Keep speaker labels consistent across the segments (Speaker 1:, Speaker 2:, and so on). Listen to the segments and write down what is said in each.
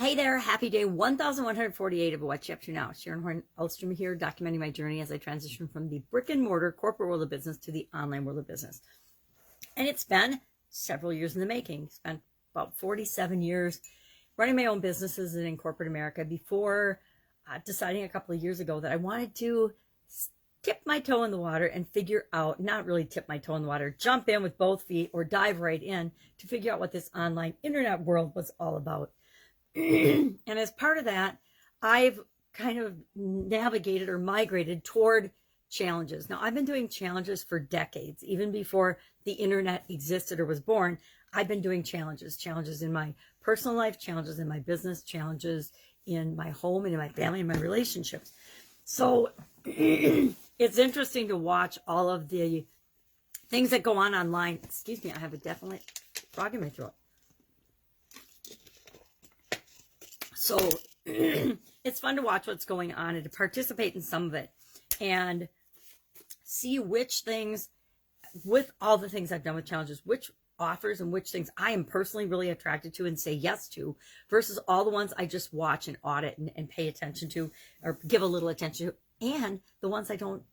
Speaker 1: Hey there, happy day 1148 of What's You Up To Now. Sharon Horne-Ellstrom here, documenting my journey as I transition from the brick and mortar corporate world of business to the online world of business. And it's been several years in the making. Spent about 47 years running my own businesses and in corporate America before deciding a couple of years ago that I wanted to tip my toe in the water and figure out, not really tip my toe in the water, jump in with both feet or dive right in to figure out what this online internet world was all about. And as part of that, I've kind of navigated or migrated toward challenges. Now, I've been doing challenges for decades. Even before the internet existed or was born, I've been doing challenges in my personal life, challenges in my business, challenges in my home and in my family and my relationships. So it's interesting to watch all of the things that go on online. Excuse me, I have a definite frog in my throat. So it's fun to watch what's going on and to participate in some of it and see which things, with all the things I've done with challenges, which offers and which things I am personally really attracted to and say yes to versus all the ones I just watch and audit and pay attention to or give a little attention to, and the ones I don't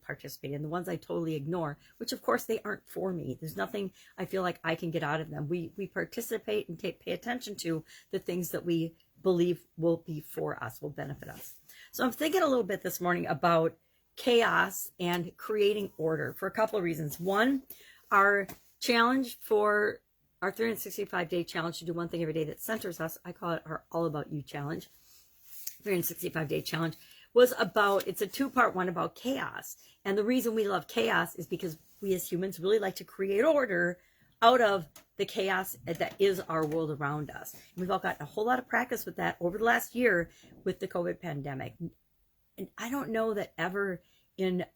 Speaker 1: participate in, the ones I totally ignore, which of course they aren't for me. There's nothing I feel like I can get out of them. We participate and pay attention to the things that we believe will be for us, will benefit us. So I'm thinking a little bit this morning about chaos and creating order for a couple of reasons. One, our challenge for our 365-day challenge to do one thing every day that centers us, I call it our All About You challenge, 365-day challenge, was about, it's a two-part one about chaos. And the reason we love chaos is because we as humans really like to create order out of the chaos that is our world around us. And we've all gotten a whole lot of practice with that over the last year with the COVID pandemic. And I don't know that ever in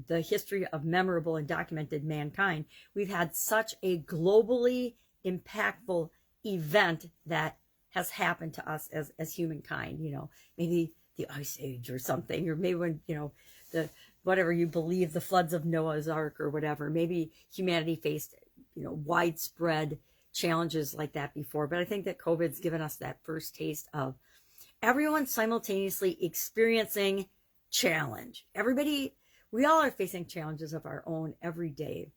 Speaker 1: the history of memorable and documented mankind, we've had such a globally impactful event that has happened to us as humankind. You know, maybe the Ice Age or something, or maybe when, you know, the whatever you believe, the floods of Noah's Ark or whatever. Maybe humanity faced, you know, widespread challenges like that before. But I think that COVID's given us that first taste of everyone simultaneously experiencing challenge. Everybody, we all are facing challenges of our own every day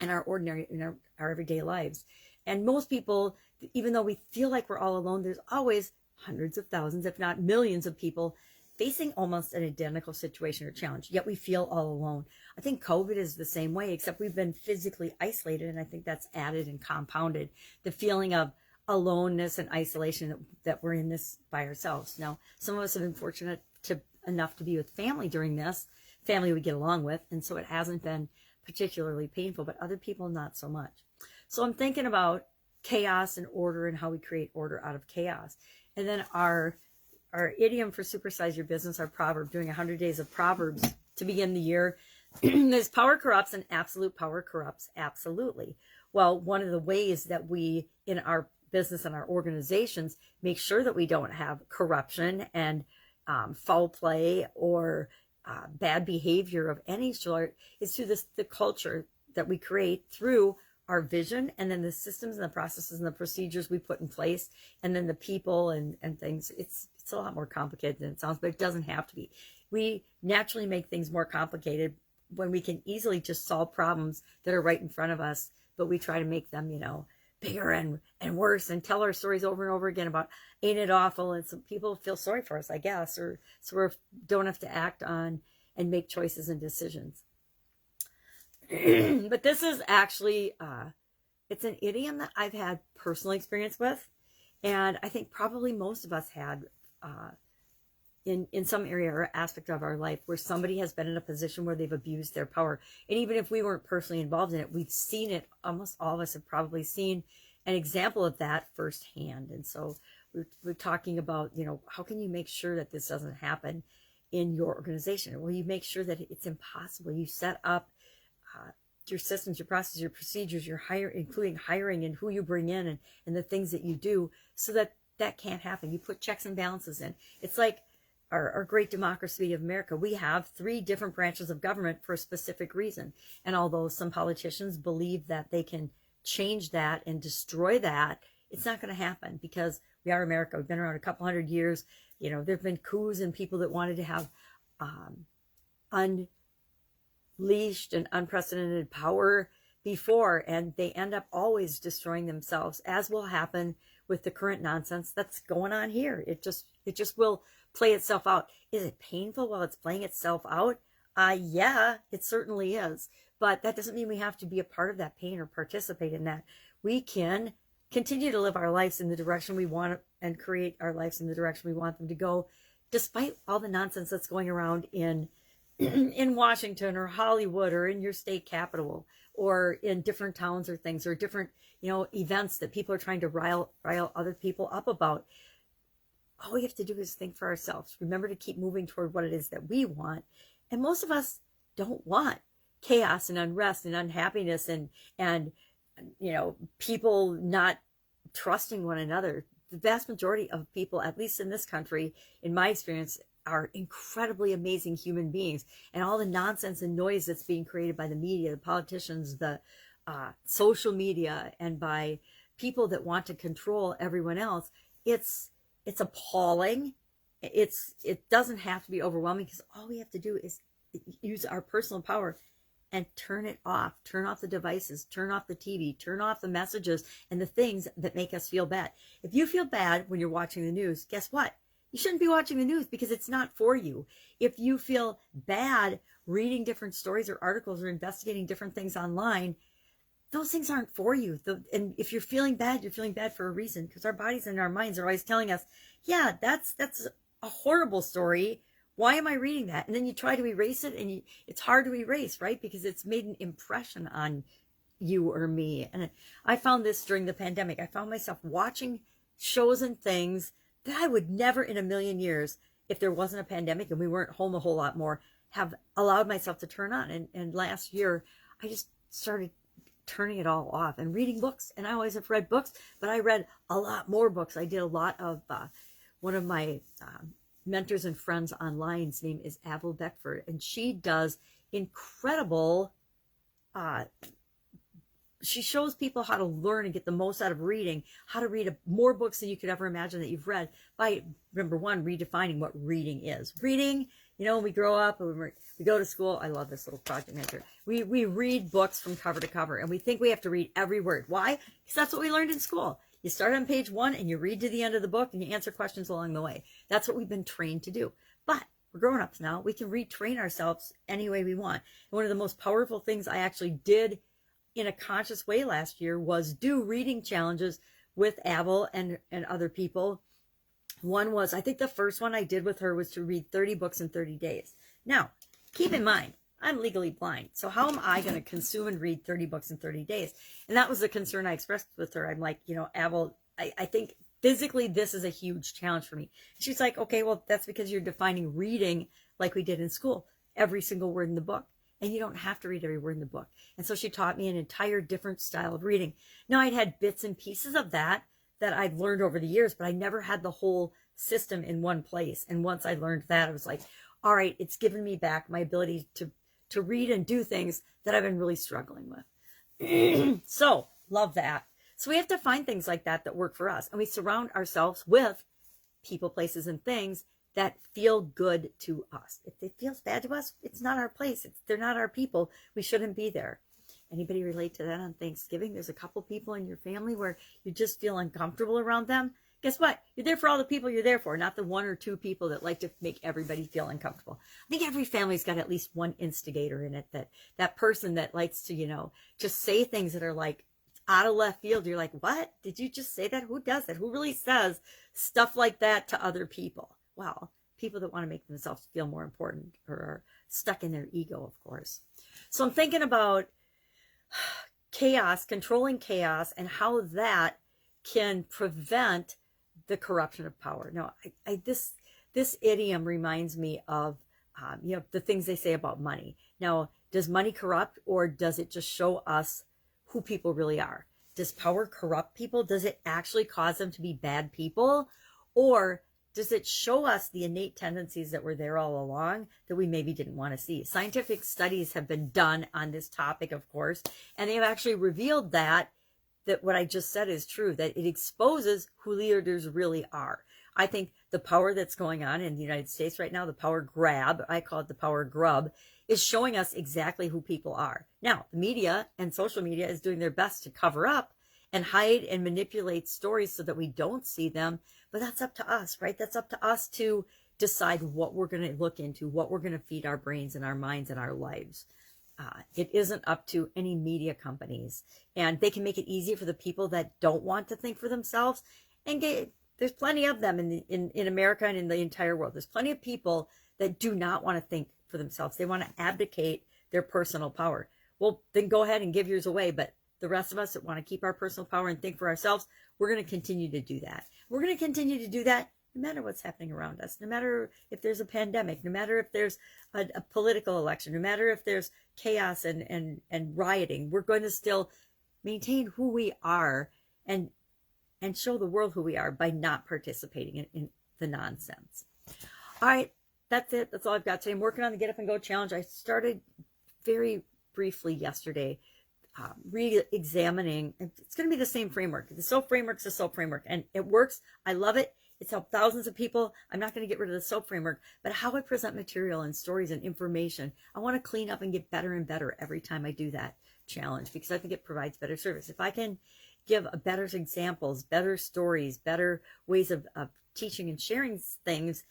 Speaker 1: in our ordinary, in our everyday lives. And most people, even though we feel like we're all alone, there's always hundreds of thousands, if not millions of people facing almost an identical situation or challenge, yet we feel all alone. I think COVID is the same way, except we've been physically isolated, and I think that's added and compounded the feeling of aloneness and isolation that we're in this by ourselves. Now, some of us have been fortunate enough to be with family during this, family we get along with, and so it hasn't been particularly painful, but other people not so much. So I'm thinking about chaos and order and how we create order out of chaos. And then our idiom for supersize your business, our proverb, doing 100 days of Proverbs to begin the year, is power corrupts and absolute power corrupts absolutely. Well, one of the ways that we, in our business and our organizations, make sure that we don't have corruption and foul play or bad behavior of any sort is through the culture that we create through our vision, and then the systems and the processes and the procedures we put in place, and then the people and things. It's a lot more complicated than it sounds, but it doesn't have to be. We naturally make things more complicated when we can easily just solve problems that are right in front of us, but we try to make them, you know, bigger and worse and tell our stories over and over again about ain't it awful, and some people feel sorry for us, I guess, or so we don't have to act on and make choices and decisions. But this is actually, it's an idiom that I've had personal experience with. And I think probably most of us had in some area or aspect of our life where somebody has been in a position where they've abused their power. And even if we weren't personally involved in it, we've seen it. Almost all of us have probably seen an example of that firsthand. And so we're talking about, you know, how can you make sure that this doesn't happen in your organization? Well, you make sure that it's impossible. You set up your systems, your processes, your procedures, your including hiring and who you bring in and the things that you do so that can't happen. You put checks and balances in. It's like our great democracy of America. We have 3 different branches of government for a specific reason. And although some politicians believe that they can change that and destroy that It's not going to happen because we are America. We've been around a couple hundred years. You know, there have been coups and people that wanted to have unleashed and unprecedented power before, and they end up always destroying themselves, as will happen with the current nonsense that's going on here. It just will play itself out. Is it painful while it's playing itself out? Yeah, it certainly is. But that doesn't mean we have to be a part of that pain or participate in that. We can continue to live our lives in the direction we want and create our lives in the direction we want them to go, despite all the nonsense that's going around in Washington or Hollywood or in your state capital or in different towns or things or different, events that people are trying to rile other people up about. All we have to do is think for ourselves. Remember to keep moving toward what it is that we want. And most of us don't want chaos and unrest and unhappiness and people not trusting one another. The vast majority of people, at least in this country, in my experience, are incredibly amazing human beings. And all the nonsense and noise that's being created by the media, the politicians, the social media, and by people that want to control everyone else, it's appalling. It doesn't have to be overwhelming, because all we have to do is use our personal power and turn it off. Turn off the devices, turn off the TV, turn off the messages and the things that make us feel bad. If you feel bad when you're watching the news, guess what? You shouldn't be watching the news, because it's not for you. If you feel bad reading different stories or articles or investigating different things online, those things aren't for you. And if you're feeling bad for a reason, because our bodies and our minds are always telling us, yeah, that's a horrible story. Why am I reading that? And then you try to erase it, and it's hard to erase, right? Because it's made an impression on you or me. And I found this during the pandemic. I found myself watching shows and things that I would never in a million years, if there wasn't a pandemic and we weren't home a whole lot more, have allowed myself to turn on. And last year, I just started turning it all off and reading books. And I always have read books, but I read a lot more books. I did a lot of, one of my mentors and friends online's name is Avril Beckford, and she does incredible, she shows people how to learn and get the most out of reading, how to read more books than you could ever imagine that you've read, by, number one, redefining what reading is. Reading, when we grow up and we go to school, I love this little project manager. We read books from cover to cover, and we think we have to read every word. Why? Because that's what we learned in school. You start on page 1 and you read to the end of the book and you answer questions along the way. That's what we've been trained to do. But we're grown-ups now. We can retrain ourselves any way we want. And one of the most powerful things I actually did in a conscious way last year was do reading challenges with Avril and other people. One was, I think the first one I did with her was to read 30 books in 30 days. Now, keep in mind, I'm legally blind. So how am I going to consume and read 30 books in 30 days? And that was the concern I expressed with her. I'm like, Avril, I think physically this is a huge challenge for me. She's like, okay, well, that's because you're defining reading like we did in school, every single word in the book. And you don't have to read every word in the book. And so she taught me an entire different style of reading. Now, I'd had bits and pieces of that I'd learned over the years, but I never had the whole system in one place. And once I learned that, I was like, all right, it's given me back my ability to read and do things that I've been really struggling with. So, love that. So we have to find things like that work for us. And we surround ourselves with people, places, and things that feel good to us. If it feels bad to us, it's not our place. They're not our people. We shouldn't be there. Anybody relate to that on Thanksgiving? There's a couple people in your family where you just feel uncomfortable around them. Guess what? You're there for all the people you're there for, not the 1 or 2 people that like to make everybody feel uncomfortable. I think every family's got at least one instigator in it, that person that likes to, just say things that are like out of left field. You're like, what? Did you just say that? Who does that? Who really says stuff like that to other people? Well, people that want to make themselves feel more important or are stuck in their ego, of course. So I'm thinking about chaos, controlling chaos, and how that can prevent the corruption of power. Now, this idiom reminds me of, the things they say about money. Now, does money corrupt, or does it just show us who people really are? Does power corrupt people? Does it actually cause them to be bad people? Or does it show us the innate tendencies that were there all along that we maybe didn't want to see? Scientific studies have been done on this topic, of course, and they have actually revealed that that what I just said is true, that it exposes who leaders really are. I think the power that's going on in the United States right now, the power grab, I call it the power grub, is showing us exactly who people are. Now, the media and social media is doing their best to cover up and hide and manipulate stories so that we don't see them. But that's up to us, right? That's up to us to decide what we're going to look into, what we're going to feed our brains and our minds and our lives. It isn't up to any media companies, and they can make it easy for the people that don't want to think for themselves. And there's plenty of them in America and in the entire world. There's plenty of people that do not want to think for themselves. They want to abdicate their personal power. Well, then go ahead and give yours away. But the rest of us that want to keep our personal power and think for ourselves, we're going to continue to do that. We're going to continue to do that no matter what's happening around us, no matter if there's a pandemic, no matter if there's a political election, no matter if there's chaos and rioting. We're going to still maintain who we are and show the world who we are by not participating in the nonsense. All right, that's it. That's all I've got today. I'm working on the Get Up and Go challenge. I started very briefly yesterday, re-examining. It's going to be the same framework. The SOAP framework's the SOAP framework, and it works. I love it. It's helped thousands of people. I'm not going to get rid of the SOAP framework, but how I present material and stories and information, I want to clean up and get better and better every time I do that challenge, because I think it provides better service. If I can give better examples, better stories, better ways of teaching and sharing things,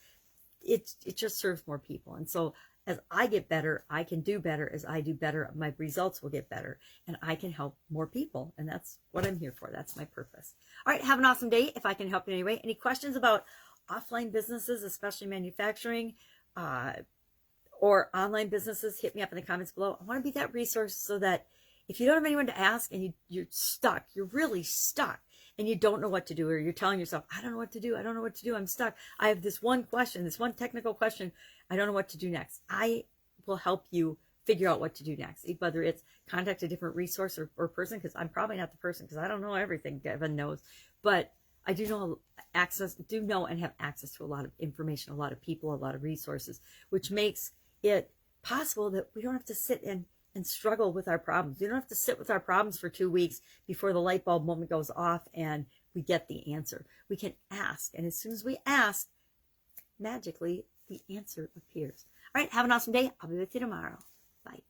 Speaker 1: it just serves more people. And so as I get better, I can do better. As I do better, my results will get better, and I can help more people. And that's what I'm here for. That's my purpose. All right, have an awesome day. If I can help in any way, any questions about offline businesses, especially manufacturing, or online businesses, hit me up in the comments below. I want to be that resource so that if you don't have anyone to ask and you're stuck, you're really stuck, and you don't know what to do, or you're telling yourself, I don't know what to do. I don't know what to do. I'm stuck. I have this one question, this one technical question. I don't know what to do next. I will help you figure out what to do next, whether it's contact a different resource or person, because I'm probably not the person, because I don't know everything Devin knows, but I do know and have access to a lot of information, a lot of people, a lot of resources, which makes it possible that we don't have to sit and struggle with our problems. We don't have to sit with our problems for 2 weeks before the light bulb moment goes off and we get the answer. We can ask, and as soon as we ask, magically the answer appears. All right, have an awesome day. I'll be with you tomorrow. Bye.